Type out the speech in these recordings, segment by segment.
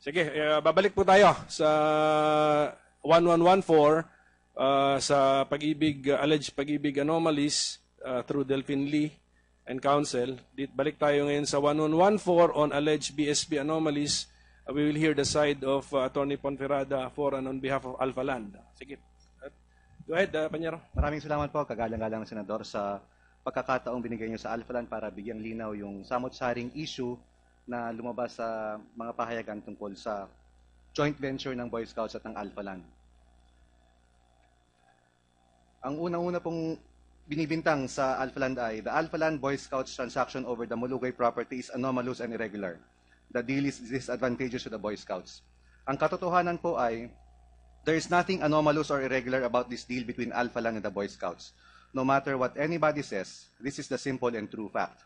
Sige, babalik po tayo sa 1114 sa alleged pag-ibig anomalies through Delphine Lee and Counsel. Balik tayo ngayon sa 1114 on alleged BSP anomalies. We will hear the side of Atty. Ponferrada for and on behalf of Alpha Land. Sige. Go ahead, Panyero. Maraming salamat po, kagalang-galang na Senador, sa pagkakataong binigay niyo sa Alpha Land para bigyang linaw yung samot-saring issue na lumabas sa mga pahayagan tungkol sa joint venture ng Boy Scouts at ng Alpha Land. Ang unang-una pong binibintang sa Alpha Land ay, the Alpha Land Boy Scouts transaction over the Mulugay property is anomalous and irregular. The deal is disadvantageous to the Boy Scouts. Ang katotohanan po ay, there is nothing anomalous or irregular about this deal between Alpha Land and the Boy Scouts. No matter what anybody says, this is the simple and true fact,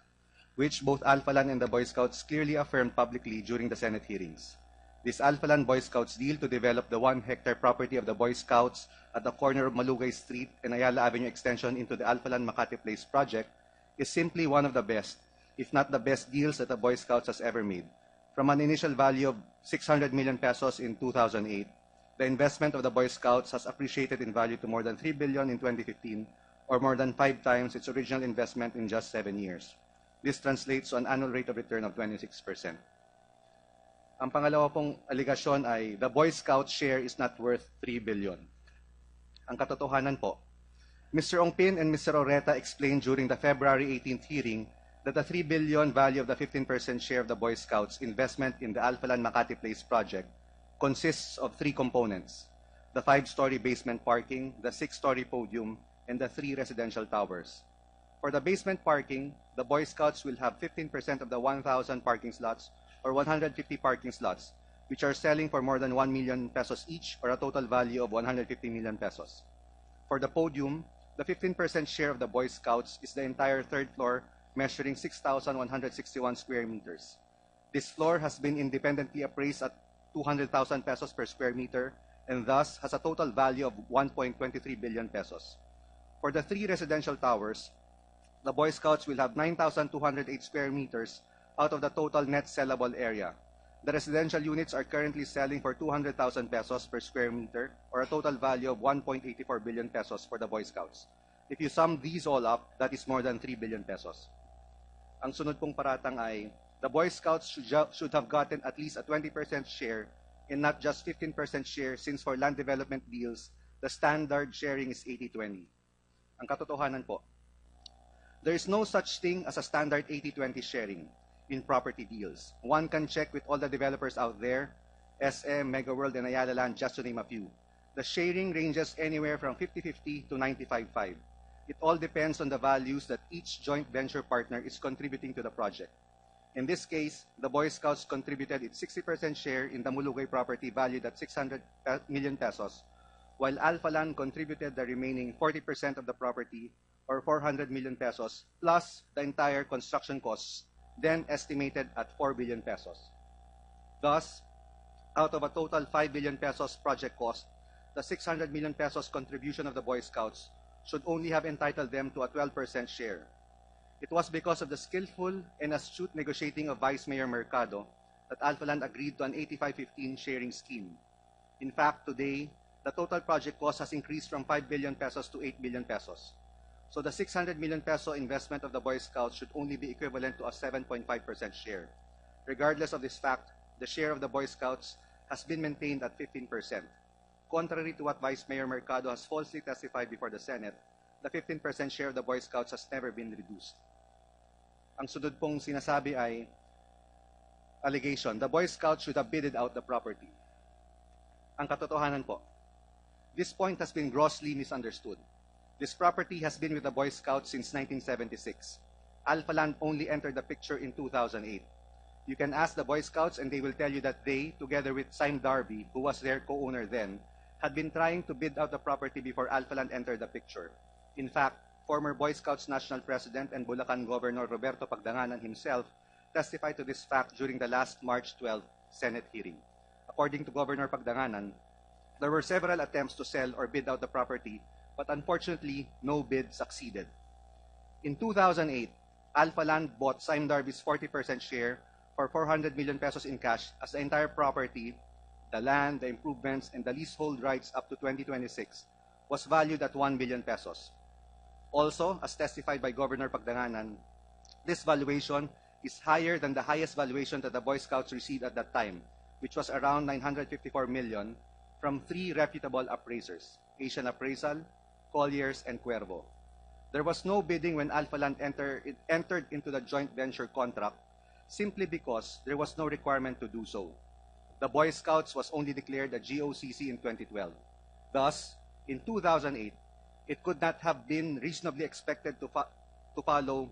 which both Alpha Land and the Boy Scouts clearly affirmed publicly during the Senate hearings. This Alpha Land Boy Scouts deal to develop the 1-hectare property of the Boy Scouts at the corner of Malugay Street and Ayala Avenue extension into the Alpha Land Makati Place project is simply one of the best, if not the best deals that the Boy Scouts has ever made. From an initial value of 600 million pesos in 2008, the investment of the Boy Scouts has appreciated in value to more than 3 billion in 2015, or more than 5 times its original investment in just 7 years. This translates to an annual rate of return of 26%. Ang pangalawa pong aligasyon ay, the Boy Scout share is not worth 3 billion. Ang katotohanan po, Mr. Ongpin and Mr. Oreta explained during the February 18th hearing that the 3 billion value of the 15% share of the Boy Scouts investment in the Alpha Land Makati Place project consists of 3 components: the 5-story basement parking, the 6-story podium, and the 3 residential towers. For the basement parking, the Boy Scouts will have 15% of the 1,000 parking slots or 150 parking slots, which are selling for more than 1 million pesos each, or a total value of 150 million pesos. For the podium, the 15% share of the Boy Scouts is the entire 3rd floor, measuring 6,161 square meters. This floor has been independently appraised at 200,000 pesos per square meter and thus has a total value of 1.23 billion pesos. For the 3 residential towers, the Boy Scouts will have 9,208 square meters out of the total net sellable area. The residential units are currently selling for 200,000 pesos per square meter, or a total value of 1.84 billion pesos for the Boy Scouts. If you sum these all up, that is more than 3 billion pesos. Ang sunod pong paratang ay, the Boy Scouts should have gotten at least a 20% share and not just 15% share, since for land development deals, the standard sharing is 80-20. Ang katotohanan po, there is no such thing as a standard 80-20 sharing in property deals. One can check with all the developers out there, SM, Mega World, and Ayala Land, just to name a few. The sharing ranges anywhere from 50-50 to 95-5. It all depends on the values that each joint venture partner is contributing to the project. In this case, the Boy Scouts contributed its 60% share in the Mulugay property valued at 600 million pesos, while Alpha Land contributed the remaining 40% of the property, or 400 million pesos, plus the entire construction costs, then estimated at 4 billion pesos. Thus, out of a total 5 billion pesos project cost, the 600 million pesos contribution of the Boy Scouts should only have entitled them to a 12% share. It was because of the skillful and astute negotiating of Vice Mayor Mercado that Alpha Land agreed to an 85-15 sharing scheme. In fact, today, the total project cost has increased from 5 billion pesos to 8 billion pesos. So the 600 million peso investment of the Boy Scouts should only be equivalent to a 7.5% share. Regardless of this fact, the share of the Boy Scouts has been maintained at 15%. Contrary to what Vice Mayor Mercado has falsely testified before the Senate, the 15% share of the Boy Scouts has never been reduced. Ang sunod pong sinasabi ay, allegation, the Boy Scouts should have bidded out the property. Ang katotohanan po, this point has been grossly misunderstood. This property has been with the Boy Scouts since 1976. Alpha Land only entered the picture in 2008. You can ask the Boy Scouts and they will tell you that they, together with Sime Darby, who was their co-owner then, had been trying to bid out the property before Alpha Land entered the picture. In fact, former Boy Scouts National President and Bulacan Governor Roberto Pagdanganan himself testified to this fact during the last March 12 Senate hearing. According to Governor Pagdanganan, there were several attempts to sell or bid out the property, but unfortunately, no bid succeeded. In 2008, Alpha Land bought Sime Darby's 40% share for 400 million pesos in cash as the entire property, the land, the improvements, and the leasehold rights up to 2026 was valued at 1 billion pesos. Also, as testified by Governor Pagdanganan, this valuation is higher than the highest valuation that the Boy Scouts received at that time, which was around 954 million from 3 reputable appraisers, Asian Appraisal, Colliers, and Cuervo. There was no bidding when Alpha Land entered into the joint venture contract simply because there was no requirement to do so. The Boy Scouts was only declared a GOCC in 2012. Thus, in 2008, it could not have been reasonably expected to follow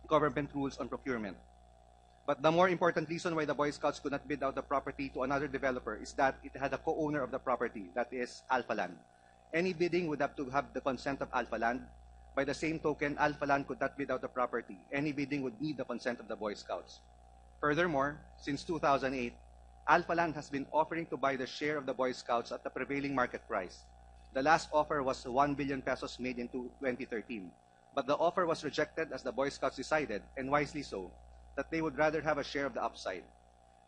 government rules on procurement. But the more important reason why the Boy Scouts could not bid out the property to another developer is that it had a co-owner of the property, that is, Alpha Land. Any bidding would have to have the consent of Alpha Land. By the same token, Alpha Land could not bid out the property. Any bidding would need the consent of the Boy Scouts. Furthermore, since 2008, Alpha Land has been offering to buy the share of the Boy Scouts at the prevailing market price. The last offer was 1 billion pesos made in 2013. But the offer was rejected as the Boy Scouts decided, and wisely so, that they would rather have a share of the upside.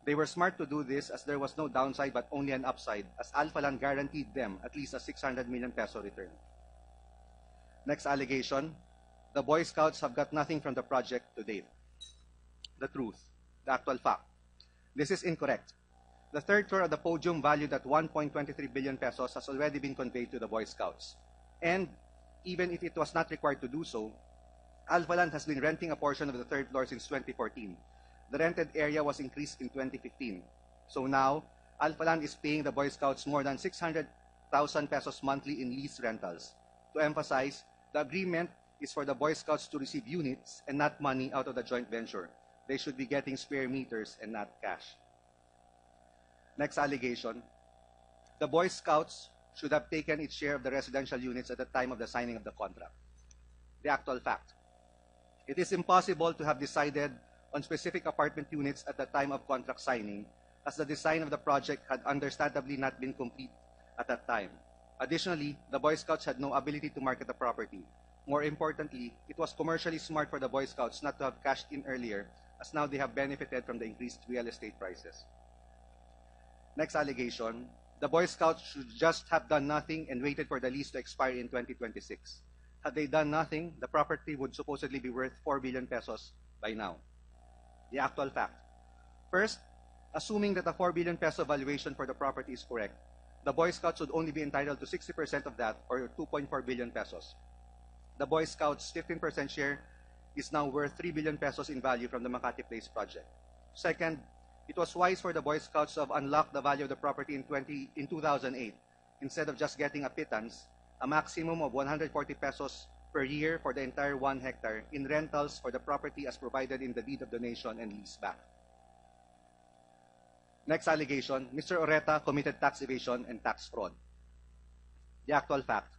They were smart to do this as there was no downside but only an upside, as Alpha Land guaranteed them at least a 600 million peso return. Next allegation, the Boy Scouts have got nothing from the project to date. The truth, the actual fact. This is incorrect. The third floor of the podium, valued at 1.23 billion pesos, has already been conveyed to the Boy Scouts. And even if it was not required to do so, Alpha Land has been renting a portion of the third floor since 2014. The rented area was increased in 2015. So now, Alpha Land is paying the Boy Scouts more than 600,000 pesos monthly in lease rentals. To emphasize, the agreement is for the Boy Scouts to receive units and not money out of the joint venture. They should be getting square meters and not cash. Next allegation, the Boy Scouts should have taken its share of the residential units at the time of the signing of the contract. The actual fact, it is impossible to have decided on specific apartment units at the time of contract signing, as the design of the project had understandably not been complete at that time. Additionally, the Boy Scouts had no ability to market the property. More importantly, it was commercially smart for the Boy Scouts not to have cashed in earlier, as now they have benefited from the increased real estate prices. Next allegation, the Boy Scouts should just have done nothing and waited for the lease to expire in 2026. Had they done nothing, the property would supposedly be worth 4 billion pesos by now. The actual fact. First, assuming that the 4 billion peso valuation for the property is correct, the Boy Scouts would only be entitled to 60% of that, or 2.4 billion pesos. The Boy Scouts' 15% share is now worth 3 billion pesos in value from the Makati Place project. Second, it was wise for the Boy Scouts to have unlocked the value of the property in 2008, instead of just getting a pittance, a maximum of 140 pesos per year for the entire 1 hectare in rentals for the property as provided in the deed of donation and lease back. Next allegation, Mr. Oreta committed tax evasion and tax fraud. The actual fact,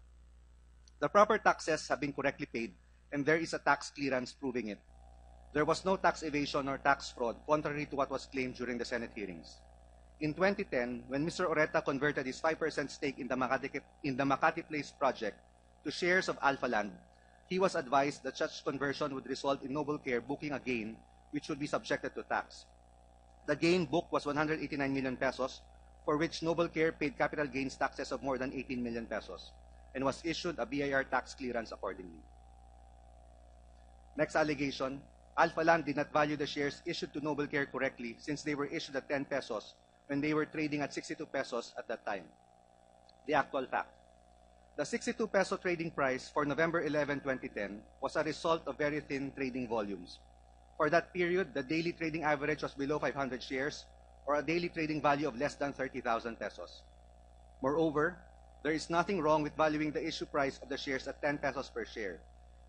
the proper taxes have been correctly paid and there is a tax clearance proving it. There was no tax evasion or tax fraud, contrary to what was claimed during the Senate hearings. In 2010, when Mr. Oreta converted his 5% stake in the Makati Place project to shares of Alpha Land, he was advised that such conversion would result in Noble Care booking a gain which would be subjected to tax. The gain booked was 189 million pesos, for which Noble Care paid capital gains taxes of more than 18 million pesos, and was issued a BIR tax clearance accordingly. Next allegation, Alpha Land did not value the shares issued to Noble Care correctly since they were issued at 10 pesos when they were trading at 62 pesos at that time. The actual fact, the 62 peso trading price for November 11, 2010 was a result of very thin trading volumes. For that period, the daily trading average was below 500 shares, or a daily trading value of less than 30,000 pesos. Moreover, there is nothing wrong with valuing the issue price of the shares at 10 pesos per share.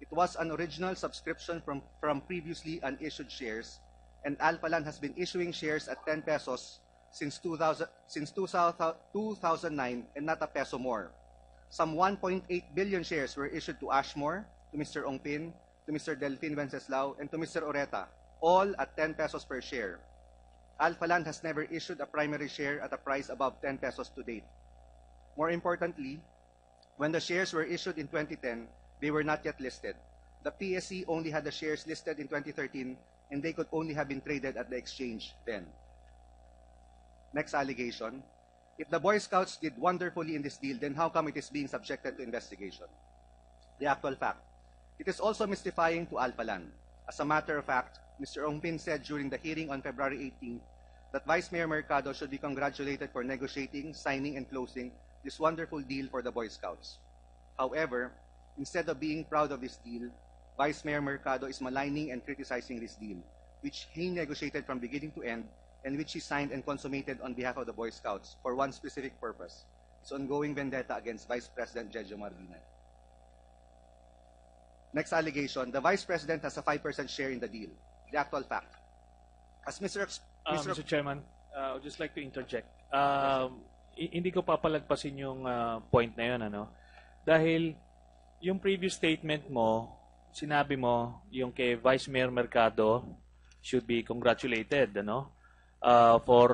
It was an original subscription from previously unissued shares, and Alpha Land has been issuing shares at 10 pesos since 2009 and not a peso more. Some 1.8 billion shares were issued to Ashmore, to Mr. Ongpin, to Mr. Delfin Wenceslao, and to Mr. Oreta, all at 10 pesos per share. Alpha Land has never issued a primary share at a price above 10 pesos to date. More importantly, when the shares were issued in 2010, they were not yet listed. The PSC only had the shares listed in 2013 and they could only have been traded at the exchange then. Next allegation. If the Boy Scouts did wonderfully in this deal, then how come it is being subjected to investigation? The actual fact. It is also mystifying to Alphaland. As a matter of fact, Mr. Ongpin said during the hearing on February 18th that Vice Mayor Mercado should be congratulated for negotiating, signing, and closing this wonderful deal for the Boy Scouts. However, instead of being proud of this deal, Vice Mayor Mercado is maligning and criticizing this deal, which he negotiated from beginning to end and which he signed and consummated on behalf of the Boy Scouts for one specific purpose, its ongoing vendetta against Vice President Jejo Marbinay. Next allegation, the Vice President has a 5% share in the deal. The actual fact. As Mr. Mr. Chairman, I would just like to interject. Hindi ko papalagpasin yung point na yun, ano? Dahil yung previous statement mo, sinabi mo, yung kay Vice Mayor Mercado should be congratulated, ano? For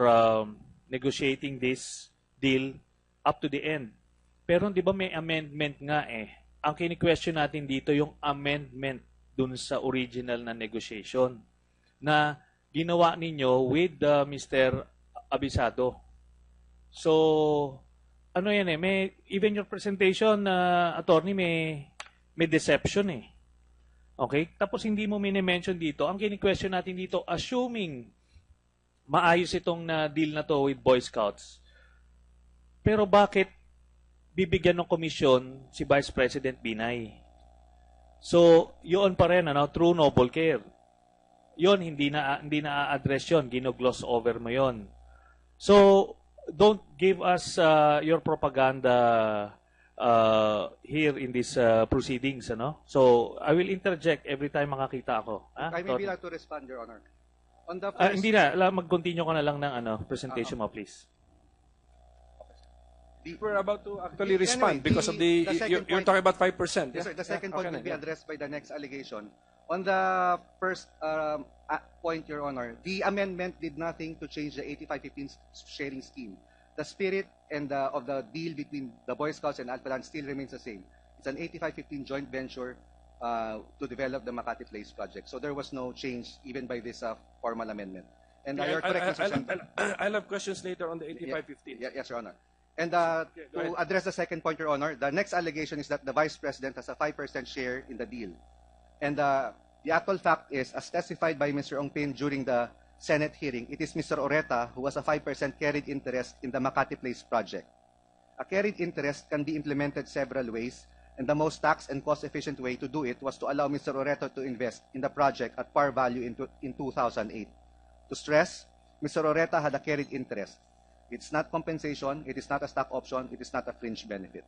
negotiating this deal up to the end. Pero di ba may amendment nga eh? Ang kini-question natin dito yung amendment dun sa original na negotiation na ginawa ninyo with Mr. Abisado. So, ano yan eh, may, even your presentation, attorney, may deception eh. Okay? Tapos hindi mo mini-mention dito. Ang kini-question natin dito, assuming maayos itong deal na to with Boy Scouts, pero bakit bibigyan ng komisyon si Vice President Binay? So, yun pa rin, ano, true noble care. Yun, hindi na address yun. Ginogloss over mo yun. So, don't give us your propaganda here in these proceedings, ano? So, I will interject every time makakita ako. I may be allowed to respond, Your Honor. On the first, hindi na. Mag-continue ka na lang ng presentation mo, please. We're about to actually respond anyway, because of the you're talking about 5%. Yes, sir. The second point will be yeah. addressed by the next allegation. On the first point, Your Honor, the amendment did nothing to change the 85-15 sharing scheme. The spirit and of the deal between the Boy Scouts and Alphaland still remains the same. It's an 85-15 joint venture to develop the Makati Place project. So there was no change even by this formal amendment. And you're correct, Mr. Chairman. I'll have questions later on the 85-15. Yes, Your Honor. And to address the second point, Your Honor, the next allegation is that the Vice President has a 5% share in the deal. And the actual fact is, as testified by Mr. Ongpin during the Senate hearing, it is Mr. Oreta who has a 5% carried interest in the Makati Place project. A carried interest can be implemented several ways, and the most tax and cost-efficient way to do it was to allow Mr. Oreta to invest in the project at par value in 2008. To stress, Mr. Oreta had a carried interest. It's not compensation, it is not a stock option, it is not a fringe benefit.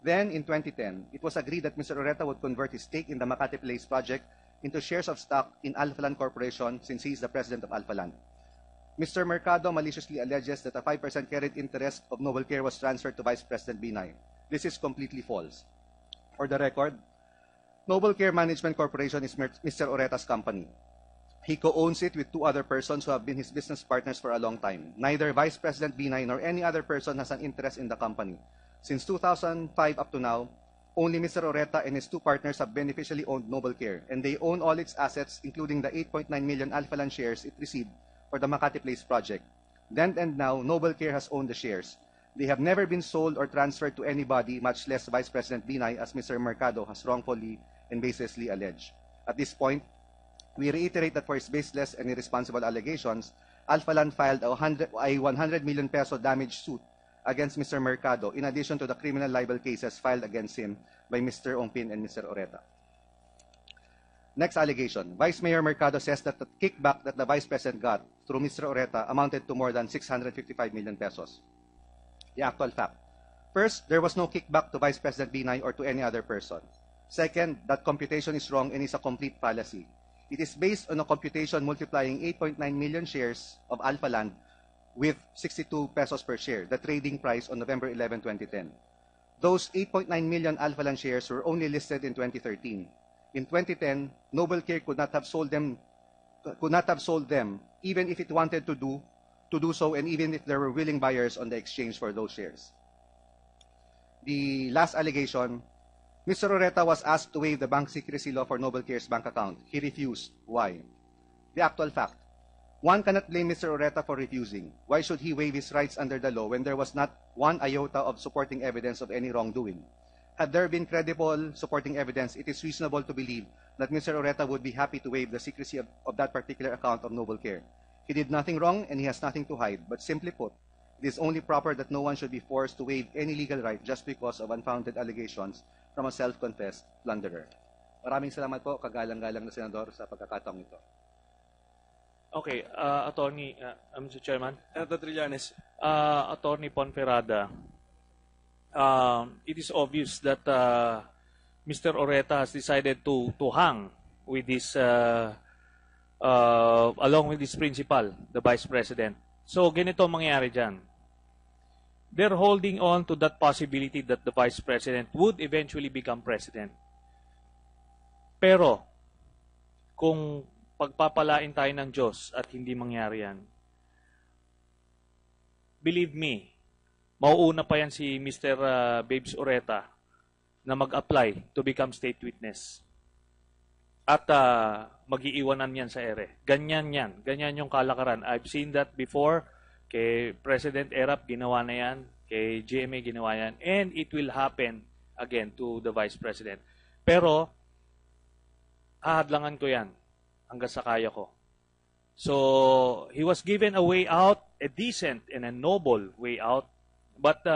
Then, in 2010, it was agreed that Mr. Oreta would convert his stake in the Makati Place project into shares of stock in Alphaland Corporation since he is the president of Alphaland. Mr. Mercado maliciously alleges that a 5% carried interest of Noble Care was transferred to Vice President Binay. This is completely false. For the record, Noble Care Management Corporation is Mr. Oreta's company. He co-owns it with two other persons who have been his business partners for a long time. Neither Vice President Binay nor any other person has an interest in the company. Since 2005 up to now, only Mr. Oreta and his two partners have beneficially owned Noble Care, and they own all its assets, including the 8.9 million Alphaland shares it received for the Makati Place project. Then and now, Noble Care has owned the shares. They have never been sold or transferred to anybody, much less Vice President Binay, as Mr. Mercado has wrongfully and baselessly alleged. At this point, we reiterate that for his baseless and irresponsible allegations, Alphaland filed a 100 million peso damage suit against Mr. Mercado, in addition to the criminal libel cases filed against him by Mr. Ongpin and Mr. Oreta. Next allegation. Vice Mayor Mercado says that the kickback that the Vice President got through Mr. Oreta amounted to more than 655 million pesos. The actual fact. First, there was no kickback to Vice President Binay or to any other person. Second, that computation is wrong and is a complete fallacy. It is based on a computation multiplying 8.9 million shares of Alphaland with 62 pesos per share, the trading price on November 11, 2010. Those 8.9 million Alphaland shares were only listed in 2013. In 2010, Noble Care could not have sold them even if it wanted to do so, and even if there were willing buyers on the exchange for those shares. The last allegation, Mr. Oreta was asked to waive the bank secrecy law for Noble Care's bank account. He refused. Why? the actual fact. One cannot blame Mr. Oreta for refusing. Why should he waive his rights under the law when there was not one iota of supporting evidence of any wrongdoing? Had there been credible supporting evidence, it is reasonable to believe that Mr. Oreta would be happy to waive the secrecy of that particular account of noble care. He did nothing wrong and he has nothing to hide, but simply put, it is only proper that no one should be forced to waive any legal right just because of unfounded allegations from a self-confessed plunderer. Maraming salamat po, kagalang-galang na Senador, sa pagkakataong ito. Okay, Attorney, Mr. Chairman. Senator Trillanes. Attorney Ponferrada, it is obvious that Mr. Oreta has decided to hang with this, along with his principal, the Vice President. So, ganito ang mangyayari dyan. They're holding on to that possibility that the Vice President would eventually become President. Pero, kung pagpapalain tayo ng Diyos at hindi mangyari yan, believe me, mauuna pa yan si Mr. Babes Oreta na mag-apply to become state witness. At mag-iiwanan yan sa ere. Ganyan yan. Ganyan yung kalakaran. I've seen that before. Kay President Erap, ginawa na yan. Kay GMA, ginawa yan. And it will happen again to the Vice President. Pero, ahadlangan ko yan hanggang sa kaya ko. So, he was given a way out, a decent and a noble way out. But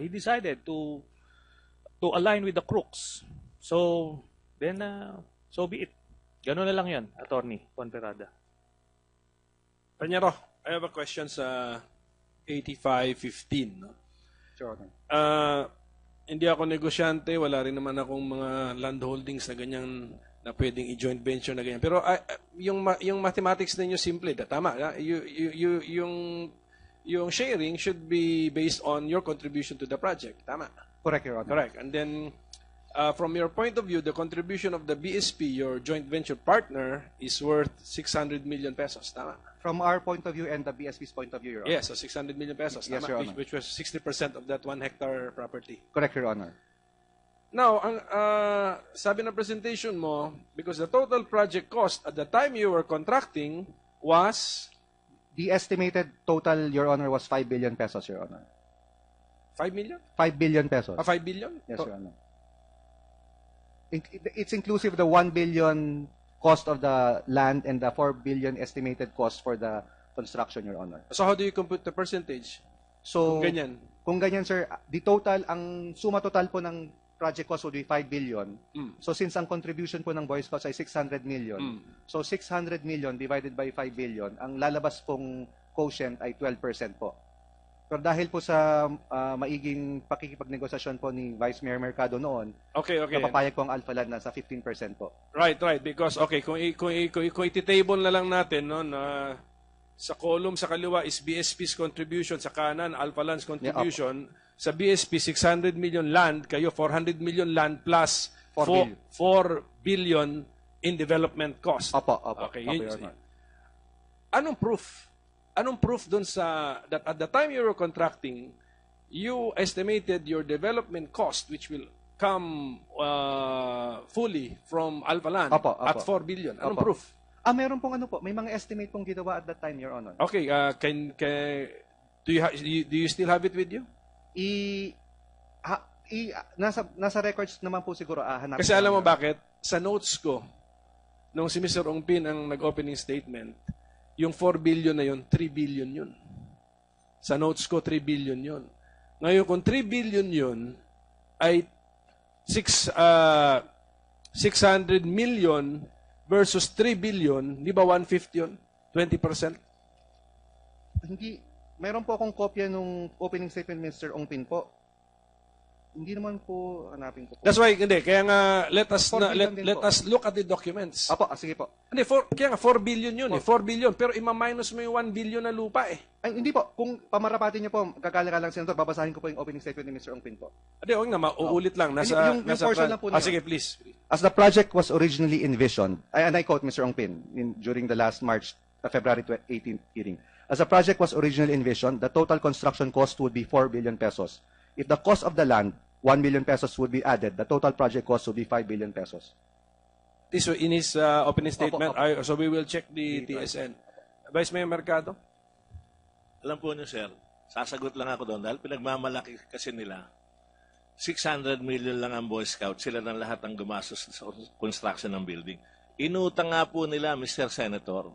he decided to align with the crooks. So, then, so be it. Gano'n na lang yun, Attorney Ponferrada. Panyero, I have a question sa 8515. No? Sure. Hindi ako negosyante, wala rin naman akong mga land holdings na ganyan na pwedeng i-joint venture na ganyan. Pero yung mathematics ninyo simple, tama. Yung sharing should be based on your contribution to the project. Tama. Correct, Your Honor. Correct. And then, from your point of view, the contribution of the BSP, your joint venture partner, is worth 600 million pesos. Tama? From our point of view and the BSP's point of view, Your Honor. Yes, so 600 million pesos. Yes, Tama? Your Honor. Which was 60% of that 1 hectare property. Correct, Your Honor. Now, ang sabi ng presentation mo, because the total project cost at the time you were contracting was The estimated total, Your Honor, was 5 billion pesos, Your Honor. 5 million? 5 billion pesos. 5 billion? Yes, Your Honor. It's inclusive the 1 billion cost of the land and the 4 billion estimated cost for the construction, Your Honor. So how do you compute the percentage? So, Kung ganyan. sir, the total, ang suma total po ng project cost would be 5 billion. So since ang contribution po ng Boy Scouts ay 600 million, so 600 million divided by 5 billion, ang lalabas pong quotient ay 12% po. Pero dahil po sa maiging pakikipagnegosasyon po ni Vice Mayor Mercado noon, Okay. napapayag po ang Alpha Land na sa 15% po. Right. Because, okay, kung iti-table na lang natin, no, na sa column sa kaliwa is BSP's contribution, sa kanan, Alpha Land's contribution. Sa BSP, 600 million land, kayo 400 million land plus 4 billion in development cost. Opo. Okay, Opo, yun. Your Honor. Anong proof? Anong proof dun sa, that at the time you were contracting, you estimated your development cost, which will come fully from Alpha Land Opo. at 4 billion. Anong Opo. proof? Meron pong may mga estimate pong ginawa at that time, Your Honor. Okay, do you still have it with you? Nasa records naman po siguro. Hanapin Kasi ko alam mo lang. bakit? Sa notes ko, nung si Mr. Ongpin ang nag-opening statement, yung 4 billion na yun, 3 billion yun. Sa notes ko, 3 billion yun. Ngayon, kung 3 billion yun, ay 600 million versus 3 billion, di ba 1/5 yun? 20%? Hindi. Meron po akong kopya nung opening statement ni Mr. Ongpin po. Hindi naman po, hanapin ko po. That's why, hindi. Kaya nga, let 4 billion din let po. us look at the documents. Apo, sige po. Hindi, kaya nga 4 billion yun 4 billion. Pero ima-minus mo yung 1 billion na lupa Ay, hindi po. Kung pamarapatin niyo po, gagala lang, Senator, babasahin ko po yung opening statement ni Mr. Ongpin po. Hindi, huwag na, mauulit lang. Yung portion lang po na yun. sige, please. As the project was originally envisioned, and I quote Mr. Ongpin during the last February 18th hearing, as the project was originally envisioned, the total construction cost would be 4 billion pesos. If the cost of the land, 1 billion pesos would be added, the total project cost would be 5 billion pesos. this in his opening statement. Opo. So we will check the TSN. Vice Mayor Mercado? Alam po niyo, sir, sasagot lang ako doon dahil pinagmamalaki kasi nila. 600 million lang ang Boy Scout. Sila ng lahat ang gumastos sa construction ng building. Inutang nga po nila, Mr. Senator.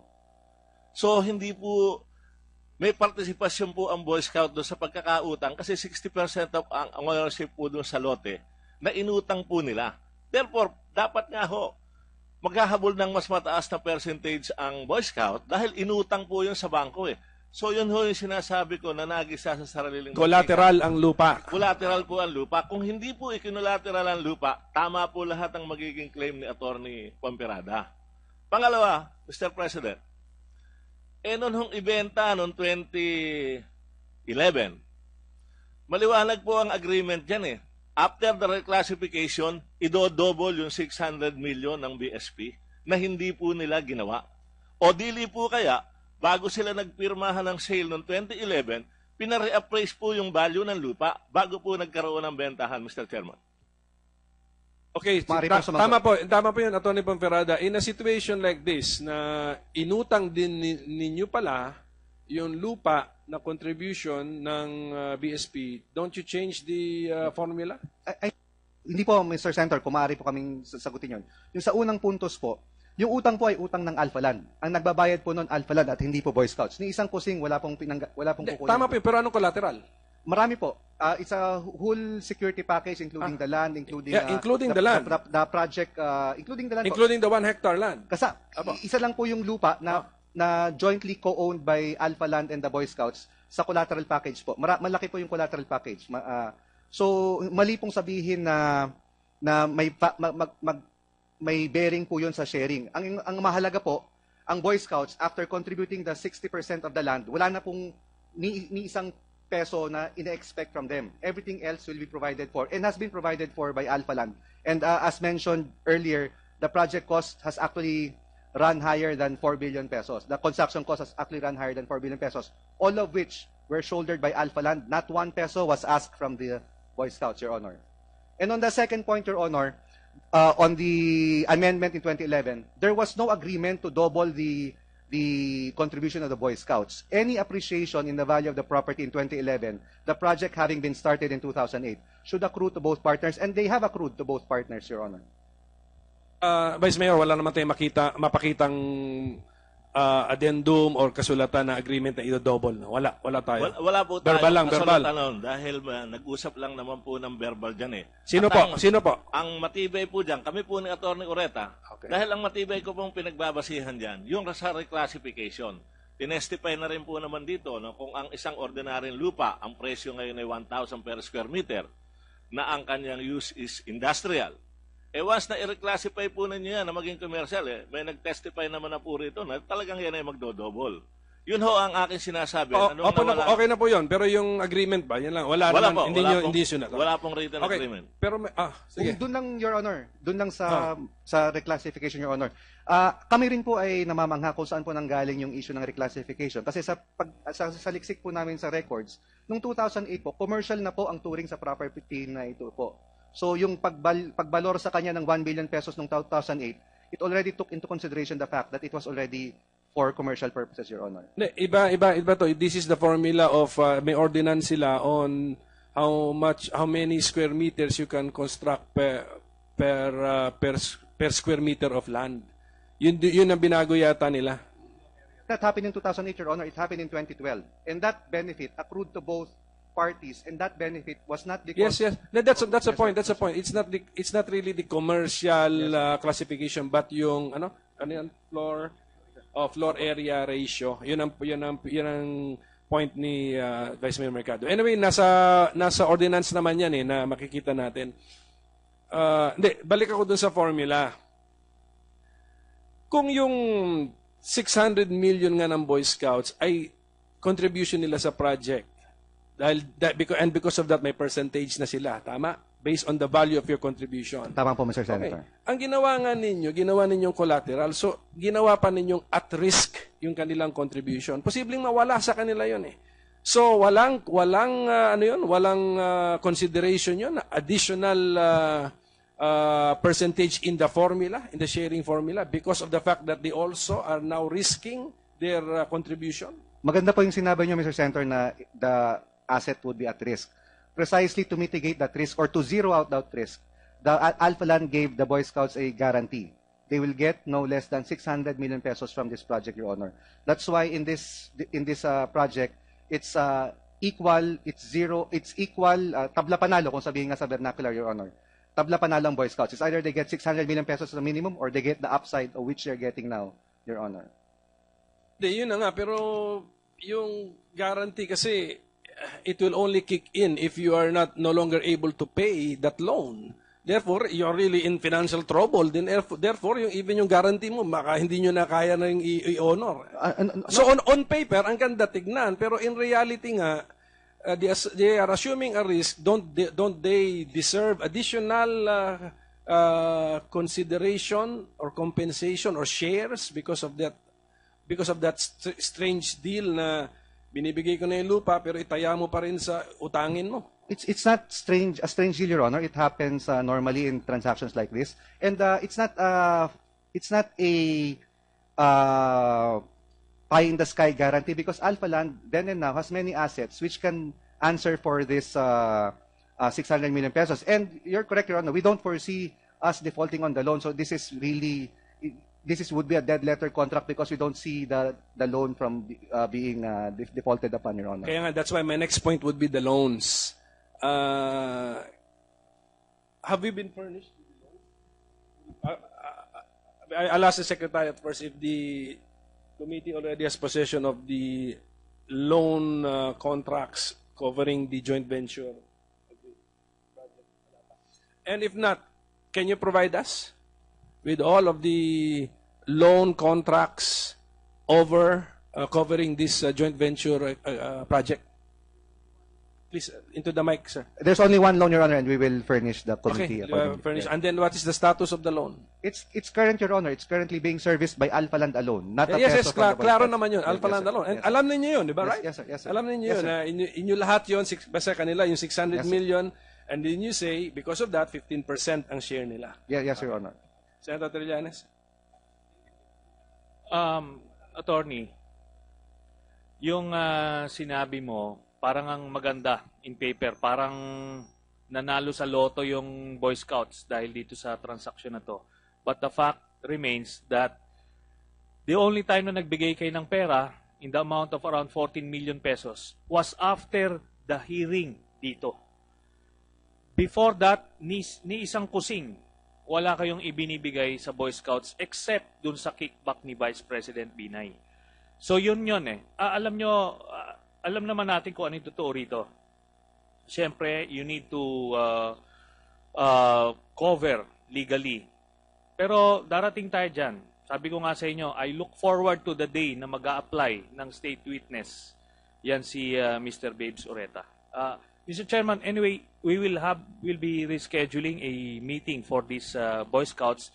So, hindi po, may partisipasyon po ang Boy Scout doon sa pagkakautang kasi 60% of ang ownership po doon sa lote na inutang po nila. Therefore, dapat nga ho, maghahabol ng mas mataas na percentage ang Boy Scout dahil inutang po yun sa bangko eh. So yun ho yung sinasabi ko na nagisa sa sariling Collateral ang lupa. Collateral po ang lupa. Kung hindi po ikinolateral ang lupa, tama po lahat ang magiging claim ni Atty. Ponferrada. Pangalawa, Mr. President, noon hong ibenta noong 2011, maliwanag po ang agreement dyan eh. After the reclassification, idodouble yung 600 million ng BSP na hindi po nila ginawa. O dili po kaya, bago sila nagpirmahan ng sale noong 2011, pinareappraise po yung value ng lupa bago po nagkaroon ng bentahan, Mr. Chairman. Okay, tama po yun, Atty. Ponferrada. In a situation like this, na inutang din ninyo pala yung lupa na contribution ng BSP, don't you change the formula? Hindi po, Mr. Senator, kung maaari po kaming sagutin yun. Yung sa unang puntos po, yung utang po ay utang ng Alphaland. Ang nagbabayad po noon Alphaland at hindi po Boy Scouts. Ni isang kusing wala pong kukunin. Tama po, pero anong collateral? Marami po. It's a whole security package including the land, including including the land. The project, including the land. Including the 1 hectare land. Kasi isa lang po yung lupa na jointly co-owned by Alphaland and the Boy Scouts sa collateral package po. Malaki po yung collateral package. So mali pong sabihin na may bearing po yun sa sharing. Ang mahalaga po, ang Boy Scouts, after contributing the 60% of the land, wala na pong ni isang peso na ina-expect from them. Everything else will be provided for and has been provided for by Alphaland. And as mentioned earlier, the project cost has actually run higher than 4 billion pesos. The construction cost has actually run higher than 4 billion pesos, all of which were shouldered by Alphaland. Not 1 peso was asked from the Boy Scouts, Your Honor. And on the second point, Your Honor, on the amendment in 2011, there was no agreement to double the contribution of the Boy Scouts. Any appreciation in the value of the property in 2011, the project having been started in 2008, should accrue to both partners, and they have accrued to both partners, Your Honor. Vice Mayor, wala naman tayong mapakitang addendum or kasulatan na agreement na i-double. Wala tayo. Wala po tayo. Verbal lang, verbal. Dahil nag-usap lang naman po ng verbal dyan eh. Sino po? Ang matibay po dyan, kami po ni Atty. Ureta, okay. Dahil ang matibay ko pong pinagbabasihan dyan, yung sa reclassification. Tinestify na rin po naman dito no, kung ang isang ordinaryong lupa, ang presyo ngayon ay 1,000 per square meter, na ang kanyang use is industrial. Once na i-reclassify po ninyo yan na maging commercial, may nag-testify naman na po rito na talagang yan ay magdodouble. Yun ho ang aking sinasabi. Okay na po yun. Pero yung agreement ba? Yan lang. Wala naman. Hindi sunat. Wala pong written agreement. Pero sige. Doon lang, Your Honor. Doon lang sa reclassification, Your Honor. Kami rin po ay namamangha kung saan po nanggaling yung issue ng reclassification. Kasi sa liksik po namin sa records, noong 2008 po, commercial na po ang touring sa property na ito po. So yung pagbalor sa kanya ng 1 billion pesos noong 2008, it already took into consideration the fact that it was already for commercial purposes, Your Honor. Iba to. This is the formula of may ordinance sila on how many square meters you can construct per square meter of land. Yun ang binago yata nila. That happened in 2008, Your Honor. It happened in 2012. And that benefit accrued to both parties, and that benefit was not because... Yes. That's a point. It's not really the commercial classification, but yung floor area ratio. Yun ang point ni Vice Mayor Mercado. Anyway, nasa ordinance naman yan na makikita natin. Balik ako dun sa formula. Kung yung 600 million nga ng Boy Scouts ay contribution nila sa project, because of that, may percentage na sila. Tama? Based on the value of your contribution. Tama po, Mr. Senator. Okay. Ang ginawa ninyong collateral. So, ginawa pa ninyong at risk yung kanilang contribution. Posibleng mawala sa kanila yun eh. So, walang consideration yun, additional percentage in the formula, in the sharing formula, because of the fact that they also are now risking their contribution? Maganda po yung sinabi niyo, Mr. Senator, na the asset would be at risk. Precisely to mitigate that risk or to zero out that risk, the Alpha Land gave the Boy Scouts a guarantee. They will get no less than 600 million pesos from this project, Your Honor. That's why in this project, it's equal, it's zero, it's equal, tabla panalo kung sabihin nga sa vernacular, Your Honor. Tabla panalo ang Boy Scouts. It's either they get 600 million pesos as a minimum or they get the upside of which they're getting now, Your Honor. Yun na nga, pero yung guarantee kasi, it will only kick in if you are no longer able to pay that loan. Therefore, you're really in financial trouble. Then, therefore, even yung guarantee mo, baka hindi nyo na kaya na yung i-honor. So, on paper, ang ganda tignan. Pero in reality nga, they are assuming a risk. Don't they deserve additional consideration or compensation or shares because of that strange deal na binibigay ko na yung lupa pero itaya mo pa rin sa utangin mo? It's not a strange deal, Your Honor. It happens normally in transactions like this, and it's not a pie in the sky guarantee because Alpha Land then and now has many assets which can answer for this 600 million pesos. And you're correct, Your Honor. We don't foresee us defaulting on the loan, so this would be a dead letter contract because we don't see the loan from being defaulted upon, Your Honor. Kaya nga, that's why my next point would be the loans. Have we been furnished? I'll ask the Secretariat first if the committee already has possession of the loan contracts covering the joint venture. And if not, can you provide us with all of the loan contracts covering this joint venture project? Please, into the mic, sir. There's only one loan, Your Honor, and we will furnish the committee. Okay, furnish. And then what is the status of the loan? It's current, Your Honor. It's currently being serviced by Alpha Land alone, not a Yes, peso from the Boy klaro Scouts. naman yun. Alpha Yes, Land sir. alone. And Yes, sir. alam ninyo yun, di ba, Yes, right? yes, sir. Yes, sir. Alam ninyo Yes, yun. sir. Inyo lahat yun, basta kanila yung 600 Yes, sir. million, and then you say, because of that, 15% ang share nila. Yes, Your Honor. Senator Trillanes? Attorney, yung sinabi mo, parang ang maganda in paper, parang nanalo sa loto yung Boy Scouts dahil dito sa transaction na to. But the fact remains that the only time na nagbigay kayo ng pera in the amount of around 14 million pesos was after the hearing dito. Before that, ni isang kusing, wala kayong ibinibigay sa Boy Scouts except dun sa kickback ni Vice President Binay. So yun eh. Alam naman natin kung ano yung totoo rito. Siyempre, you need to cover legally. Pero darating tayo dyan. Sabi ko nga sa inyo, I look forward to the day na mag-a-apply ng state witness. Yan si Mr. Babes Oreta. Mr. Chairman, anyway, we'll be rescheduling a meeting for these Boy Scouts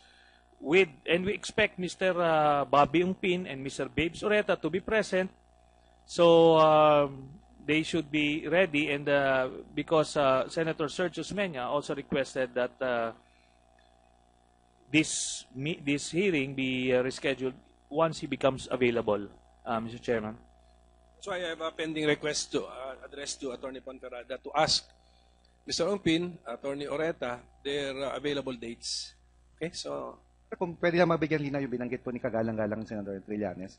and we expect Mr. Bobby Ungpin and Mr. Babes Oreta to be present. So they should be ready, and because Senator Sergio Mena also requested that this hearing be rescheduled once he becomes available, Mr. Chairman. So I have a pending request to address to Atty. Ponferrada to ask Mr. Ungpin, Atty. Oreta, their available dates. Okay, so Kung pwede lang mabigyan linaw yung binanggit po ni kagalang-galang Senator Trillanes.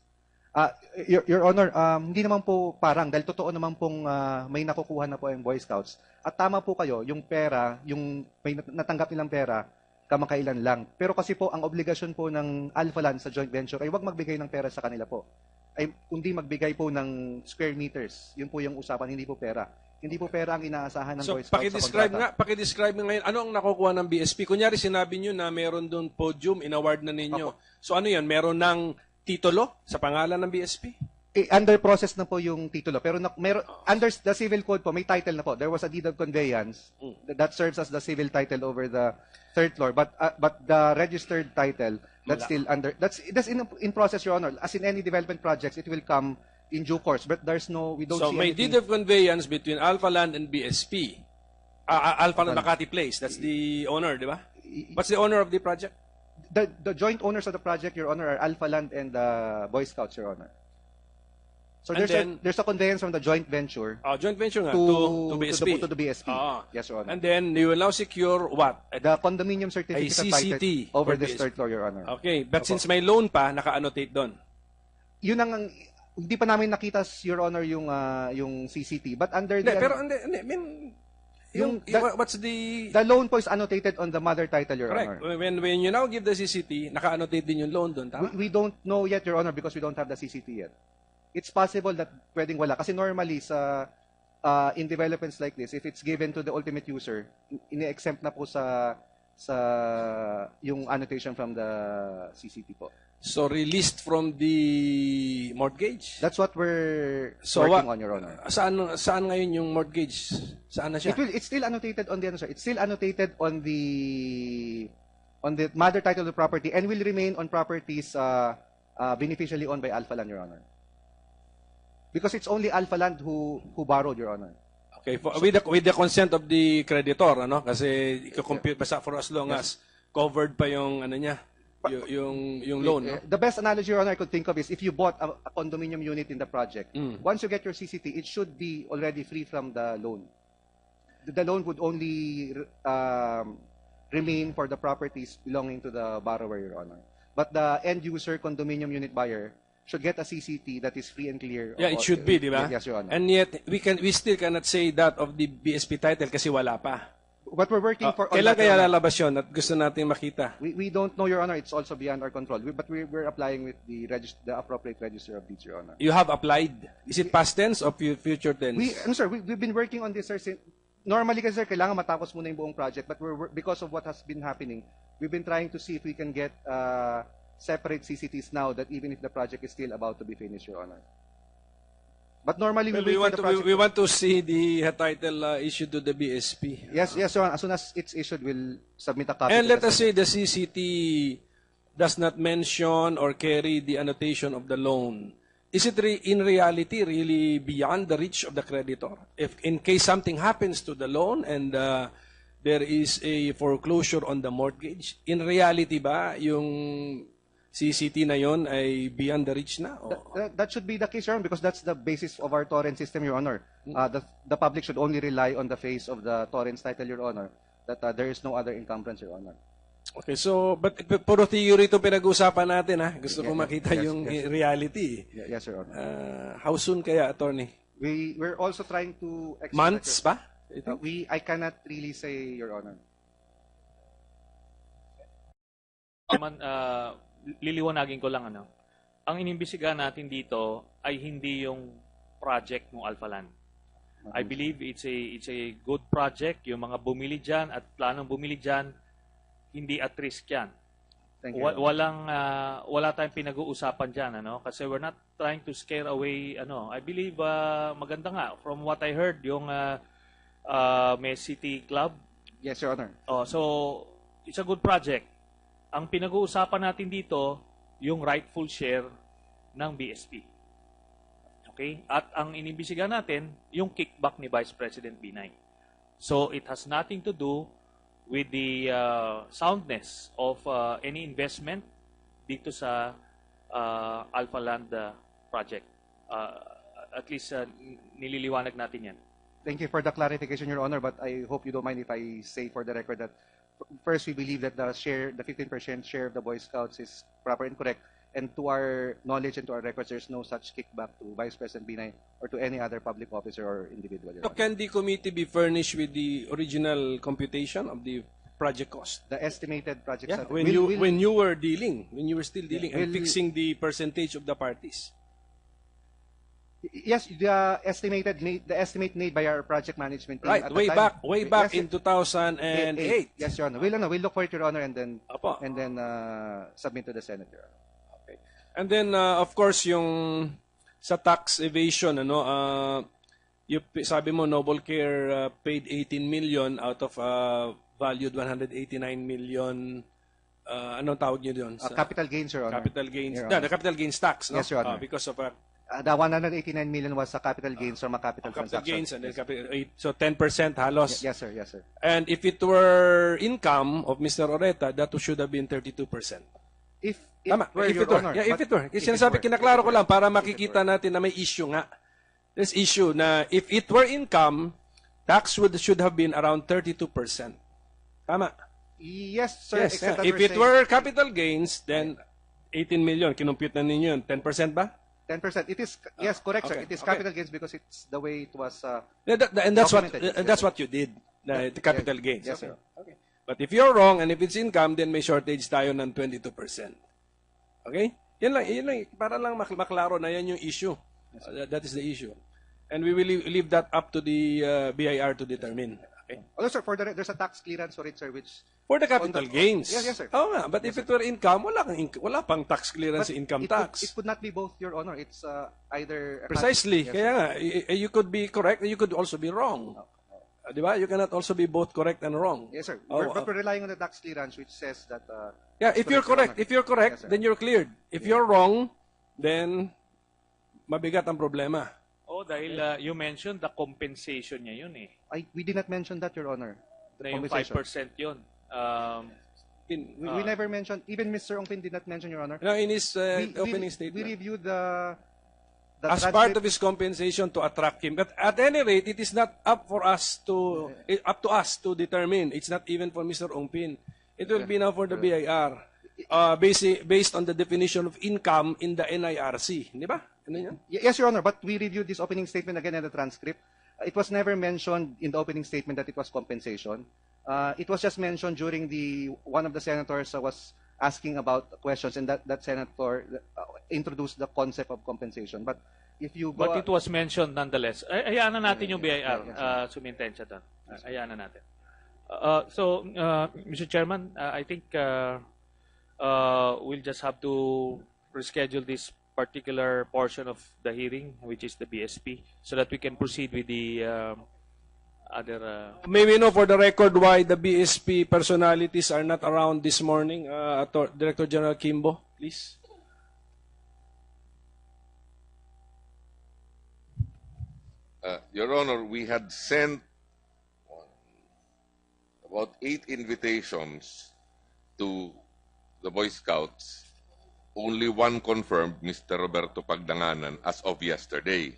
Your Honor, hindi naman po parang, dahil totoo naman pong may nakukuha na po yung Boy Scouts. At tama po kayo, yung pera, yung may natanggap nilang pera, kamakailan lang. Pero kasi po, ang obligasyon po ng Alpha Land sa joint venture ay huwag magbigay ng pera sa kanila po. Ay kundi magbigay po ng square meters. Yun po yung usapan, hindi po pera. Hindi po pera ang inaasahan ng so Boy Scouts sa kontrata. pakidescribe nga ngayon, ano ang nakukuha ng BSP? Kunyari sinabi nyo na meron doon podium, in-award na ninyo. Opo. So ano yan, meron ng titulo sa pangalan ng BSP? Under process na po yung titulo. Pero under the civil code po, may title na po. There was a deed of conveyance that serves as the civil title over the third floor. But the registered title, that's still under, that's in process, Your Honor. As in any development projects, it will come in due course. But we don't So see may anything. deed of conveyance between Alpha Land and BSP. Alpha Land Makati Place, that's the owner, di ba? What's the owner of the project? The joint owners of the project, Your Honor, are Alpha Land and Boy Scouts, Your Honor. So And there's a conveyance from the joint venture Joint venture nga, to to BSP. the BSP. Ah. Yes, Your Honor. And then you will now secure what? The condominium certificate of CCT title over for this BSP. third floor, Your Honor. Okay, but since may loan pa, naka-annotate doon. Yun hindi pa namin nakita, Your Honor, yung CCT. But under Hindi, the pero hindi, I mean, what's the loan po is annotated on the mother title, Your correct? Honor. When you now give the CCT, naka-annotate din yung loan doon, tama? We don't know yet, Your Honor, because we don't have the CCT yet. It's possible that pwedeng wala. Kasi normally in developments like this, if it's given to the ultimate user, ini-exempt na po sa yung annotation from the CCT po. So released from the mortgage? That's what we're working on, Your Honor. Saan ngayon yung mortgage? Saan na siya? It's still annotated on the ano, sir. It's still annotated on the mother title of the property and will remain on properties beneficially owned by Alpha Land, Your Honor. Because it's only Alpha Land who borrowed, Your Honor. Okay, with the consent of the creditor, ano? Kasi i-compute basta for as long as covered pa yung ano niya, yung loan, no? The best analogy, Your Honor, I could think of is if you bought a condominium unit in the project, once you get your CCT, it should be already free from the loan. The loan would only remain for the properties belonging to the borrower, Your Honor. But the end user condominium unit buyer should get a CCT that is free and clear. Yeah, it should be, di ba? Yes, Your Honor. And yet, we still cannot say that of the BSP title kasi wala pa. What we're working for... Kailan kaya lalabas yun at gusto natin makita? We don't know, Your Honor. It's also beyond our control. But we're applying with the appropriate register of deeds, Your Honor. You have applied. Is it past tense or future tense? Sir, we've been working on this, sir. Normally, kasi, sir, kailangan matapos muna yung buong project. But because of what has been happening, we've been trying to see if we can get separate CCTs now that even if the project is still about to be finished, Your Honor. But normally, we want to see the title issued to the BSP. Yes, Your Honor. As soon as it's issued, we'll submit a copy. And let us say the CCT does not mention or carry the annotation of the loan. Is it in reality really beyond the reach of the creditor? If in case something happens to the loan and there is a foreclosure on the mortgage, in reality ba yung CCT na yon ay beyond the reach na? That should be the case, Your Honor, because that's the basis of our torrent system, Your Honor. The public should only rely on the face of the torrents title, Your Honor, that there is no other encumbrance, Your Honor. Okay, so, but puro theory ito pinag-usapan natin, ha? Gusto ko makita yung reality. Yes, Your Honor. How soon kaya, Attorney? We're also trying to... Months pa? I cannot really say, Your Honor. Liliwanagin ko lang, ano. Ang inimbestigahan natin dito ay hindi yung project ng Alpha Land. I believe it's a good project. Yung mga bumili dyan at planong bumili dyan, hindi at risk yan. Thank you. Wala tayong pinag-uusapan dyan, ano. Kasi we're not trying to scare away, ano. I believe maganda nga from what I heard yung may city club. Yes, Your Honor. So it's a good project. Ang pinag-uusapan natin dito, yung rightful share ng BSP. Okay? At ang inimbisigan natin, yung kickback ni Vice President Binay. So, it has nothing to do with the soundness of any investment dito sa Alpha Land project. At least, nililiwanag natin yan. Thank you for the clarification, Your Honor, but I hope you don't mind if I say for the record that first, we believe that the 15% share of the Boy Scouts is proper and correct. And to our knowledge and to our records, there's no such kickback to Vice President Binay or to any other public officer or individual. So can the committee be furnished with the original computation of the project cost? The estimated project. Yeah, when you were still dealing and fixing the percentage of the parties. Yes, the estimate made by our project management team right, at way the time. back in 2008. Yes, Your Honor. We'll look for it, Your Honor, and then submit to the Senate, Your Honor. Okay. And then of course yung sa tax evasion, ano, sabi mo Noble Care paid 18 million out of valued 189 million. Anong tawag niyo doon? Capital gains, Your Honor. Capital gains. Your The Honor. capital gains tax, no? Yes, Your Honor. Because of The 189 million was a capital gains from a capital Capital transaction. gains and then capital, so 10% halos. Yes, sir. Yes, sir. And if it were income of Mr. Oreta, that should have been 32%. If Tama, were, if Your it were. Honor, Yeah, if but it were. Kasi if it sinasabi, were, kinaklaro ko lang para if it makikita were. natin na may issue nga. There's issue na if it were income, tax should have been around 32%. Tama. Yes, sir. Yes. Except that If we're it saying were capital gains, then 18 million. Kinumpute na ninyo yun. 10% ba? 10%. It is, yes, correct, sir. okay, It is okay. capital gains because it's the way it was. Yeah, and that's what Documented, yes, that's yes. what you did. The capital gains. Yes, Okay. sir. Okay. But if you're wrong and if it's income, then may shortage tayo ng 22%. Okay? Yan lang. Para lang maklaro na yan yung issue. That is the issue. And we will leave that up to the BIR to determine. Okay? Although, sir, there's a tax clearance for it, sir, which For the capital on the- gains. Yes, yes, sir. Oo nga. But if it were income, wala pang tax clearance but sa income it tax. It could not be both, Your Honor. It's either Precisely. Yes, Kaya sir. nga, you could be correct, you could also be wrong. Di ba? You cannot also be both correct and wrong. Yes, sir. Oh, But we're relying on the tax clearance, which says that. yeah, if you're correct, Yes, sir. then you're cleared. If you're wrong, then mabigat ang problema. Oh, dahil you mentioned the compensation niya yun eh. We did not mention that, Your Honor. Na yung Compensation. 5% yun. We never mentioned. Even Mr. Ongpin did not mention, Your Honor. Now, in his opening We statement, reviewed the as part of his compensation to attract him. But at any rate, it is not up to us to determine. It's not even for Mr. Ongpin. It will be now for the BIR. Based on the definition of income in the NIRC. Di ba? Ano yan? Yes, Your Honor, but we reviewed this opening statement again in the transcript. It was never mentioned in the opening statement that it was compensation. It was just mentioned during one of the senators was asking about questions, and that senator introduced the concept of compensation. But if you go, But it was mentioned nonetheless. Hayaan na natin yung BIR. yeah, Sumintensya doon. Hayaan na natin. Mr. Chairman, I think we'll just have to reschedule this particular portion of the hearing, which is the BSP, so that we can proceed with the other... May we know for the record why the BSP personalities are not around this morning? Director General Kimbo, please. Your Honor, we had sent about 8 invitations to the Boy Scouts. Only one confirmed, Mr. Roberto Pagdanganan, as of yesterday.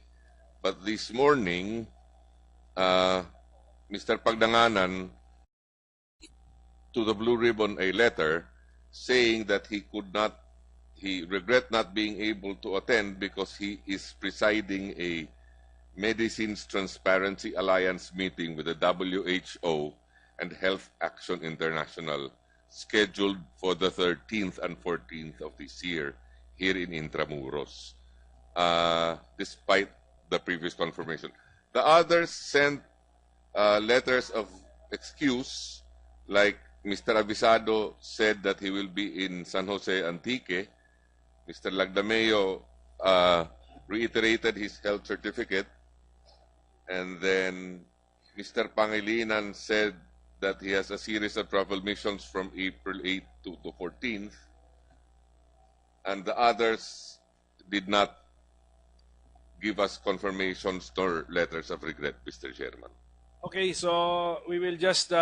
But this morning, Mr. Pagdanganan to the Blue Ribbon a letter saying that he regret not being able to attend because he is presiding a Medicines Transparency Alliance meeting with the WHO and Health Action International scheduled for the 13th and 14th of this year here in Intramuros, despite the previous confirmation. The others sent letters of excuse, like Mr. Avisado said that he will be in San Jose Antique. Mr. Lagdameo reiterated his health certificate. And then Mr. Pangilinan said that he has a series of travel missions from April 8th to 14th. And the others did not give us confirmations nor letters of regret, Mr. Chairman. Okay, so we will just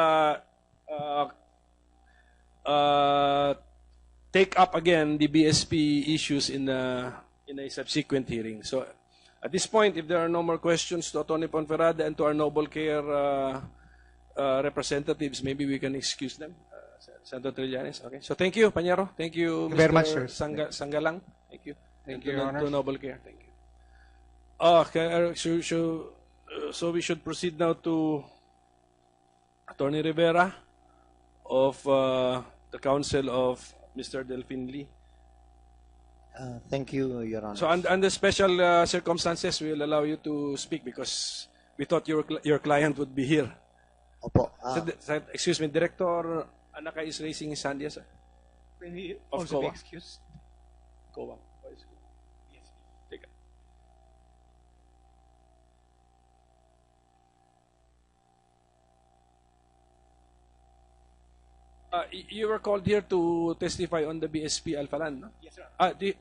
take up again the BSP issues in a subsequent hearing. So at this point, if there are no more questions to Atty. Ponferrada and to our Noble Care representatives, maybe we can excuse them. Senator Trillanes. Okay. So thank you, Panyero. Thank you, Mr. Very much, sir. Sangalang. Thank you. Thank And you, Your Honor. to Noble Care. Thank you. Okay, so we should proceed now to Attorney Rivera of the Council of Mr. Delphine Lee. Thank you, Your Honor. So under special circumstances, we will allow you to speak because we thought your client would be here. Opo. Excuse me, Director Anaka is raising his hand, yes, sir? May he Of also be COA. excused? COA. Yes. Take it. You were called here to testify on the BSP Alphaland, no? Yes, sir.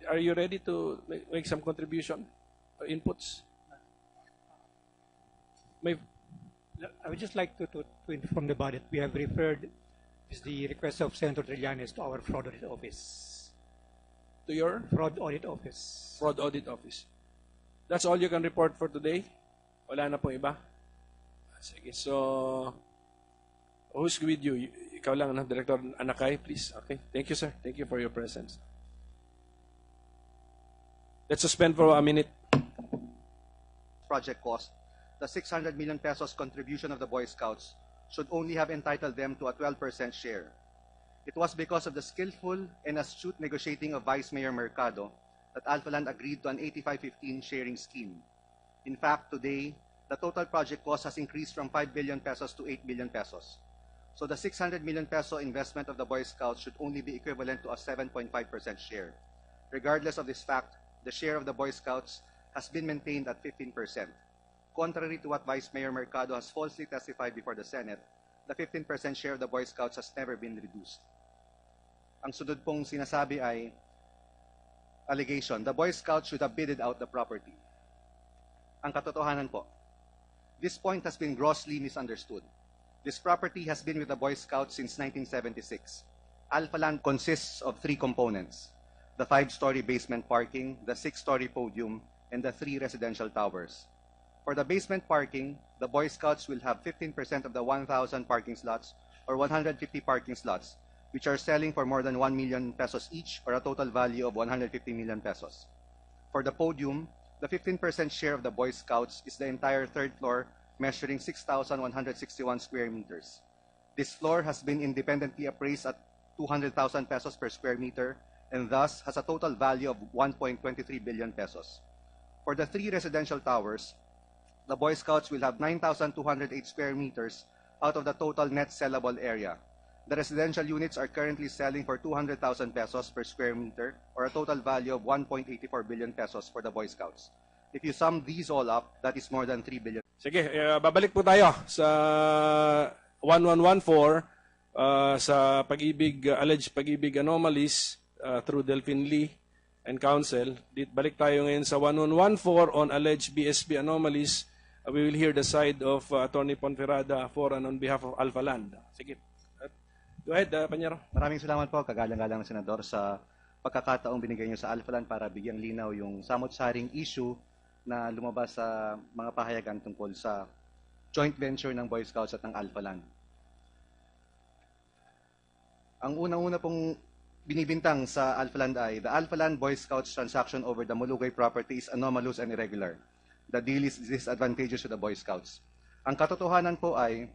Are you ready to make some contribution? inputs? May I would just like to inform the body that we have referred the request of Senator Trillanes to our fraud audit office. to your Fraud audit office. fraud audit office. That's all you can report for today? Wala na pong iba? Sige, so who's with you? Ikaw lang, no? Director Anakay, please. Okay, thank you, sir. Thank you for your presence. Let's suspend for a minute. Project cost, the 600 million pesos contribution of the Boy Scouts should only have entitled them to a 12% share. It was because of the skillful and astute negotiating of Vice Mayor Mercado that Alphaland agreed to an 85-15 sharing scheme. In fact, today, the total project cost has increased from 5 billion pesos to 8 billion pesos. So the 600 million peso investment of the Boy Scouts should only be equivalent to a 7.5% share. Regardless of this fact, the share of the Boy Scouts has been maintained at 15%. Contrary to what Vice Mayor Mercado has falsely testified before the Senate, the 15% share of the Boy Scouts has never been reduced. Ang sunod pong sinasabi ay allegation, the Boy Scouts should have bidded out the property. Ang katotohanan po, this point has been grossly misunderstood. This property has been with the Boy Scouts since 1976. Alphaland consists of 3 components: the 5-story basement parking, the 6-story podium, and the 3 residential towers. For the basement parking, the Boy Scouts will have 15% of the 1,000 parking slots or 150 parking slots, which are selling for more than 1 million pesos each, or a total value of 150 million pesos. For the podium, the 15% share of the Boy Scouts is the entire 3rd floor, measuring 6,161 square meters. This floor has been independently appraised at 200,000 pesos per square meter, and thus has a total value of 1.23 billion pesos. For the 3 residential towers, the Boy Scouts will have 9,208 square meters out of the total net sellable area. The residential units are currently selling for 200,000 pesos per square meter, or a total value of 1.84 billion pesos for the Boy Scouts. If you sum these all up, that is more than 3 billion. Sige, babalik po tayo sa 1114 sa pag-ibig, alleged pag-ibig anomalies through Delphine Lee and Counsel. Balik tayo ngayon sa 1114 on alleged BSP anomalies. We will hear the side of Atty. Ponferrada for and on behalf of Alphaland. Sige. Go ahead, Panyero. Maraming salamat po, kagalang-galang na Senador, sa pagkakataong binigay niyo sa Alphaland para bigyang linaw yung samot-saring issue na lumabas sa mga pahayagan tungkol sa joint venture ng Boy Scouts at ng Alphaland. Ang unang-una pong binibintang sa Alphaland ay the Alphaland Boy Scouts transaction over the Mulugay property is anomalous and irregular. The deal is disadvantageous to the Boy Scouts. Ang katotohanan po ay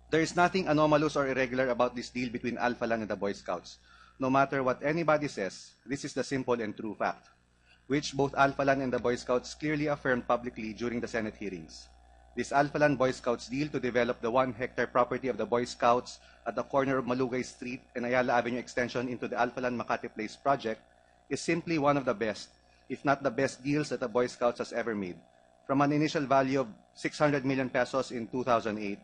there is nothing anomalous or irregular about this deal between Alphaland and the Boy Scouts. No matter what anybody says, this is the simple and true fact, which both Alphaland and the Boy Scouts clearly affirmed publicly during the Senate hearings. This Alphaland Boy Scouts deal to develop the 1-hectare property of the Boy Scouts at the corner of Malugay Street and Ayala Avenue extension into the Alphaland Makati Place project is simply one of the best, if not the best deals that the Boy Scouts has ever made. From an initial value of 600 million pesos in 2008,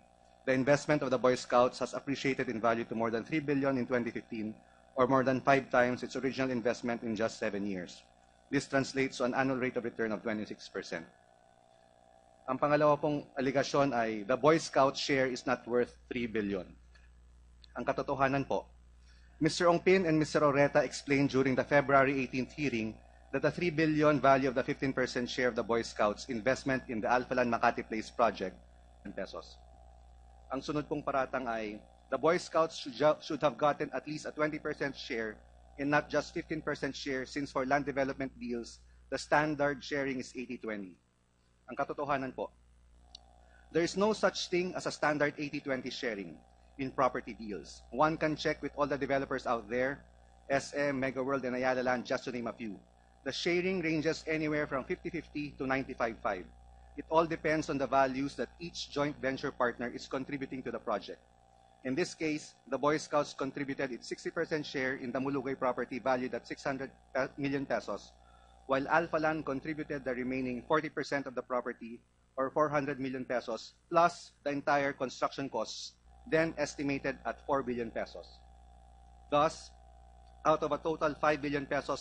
the investment of the Boy Scouts has appreciated in value to more than 3 billion in 2015, or more than 5 times its original investment in just 7 years. This translates to an annual rate of return of 26%. Ang pangalawa pong aligasyon ay the Boy Scout share is not worth 3 billion. Ang katotohanan po, Mr. Ongpin and Mr. Oreta explained during the February 18th hearing that the 3 billion value of the 15% share of the Boy Scouts investment in the Alphaland Makati Place project in pesos. Ang sunod pong paratang ay the Boy Scouts should have gotten at least a 20% share and not just 15% share, since for land development deals, the standard sharing is 80-20. Ang katotohanan po, there is no such thing as a standard 80-20 sharing in property deals. One can check with all the developers out there, SM, Mega World, and Ayala Land, just to name a few. The sharing ranges anywhere from 50-50 to 95-5. It all depends on the values that each joint venture partner is contributing to the project. In this case, the Boy Scouts contributed its 60% share in the Mulugay property valued at 600 million pesos, while Alphaland contributed the remaining 40% of the property, or 400 million pesos, plus the entire construction costs, then estimated at 4 billion pesos. Thus, out of a total 5 billion pesos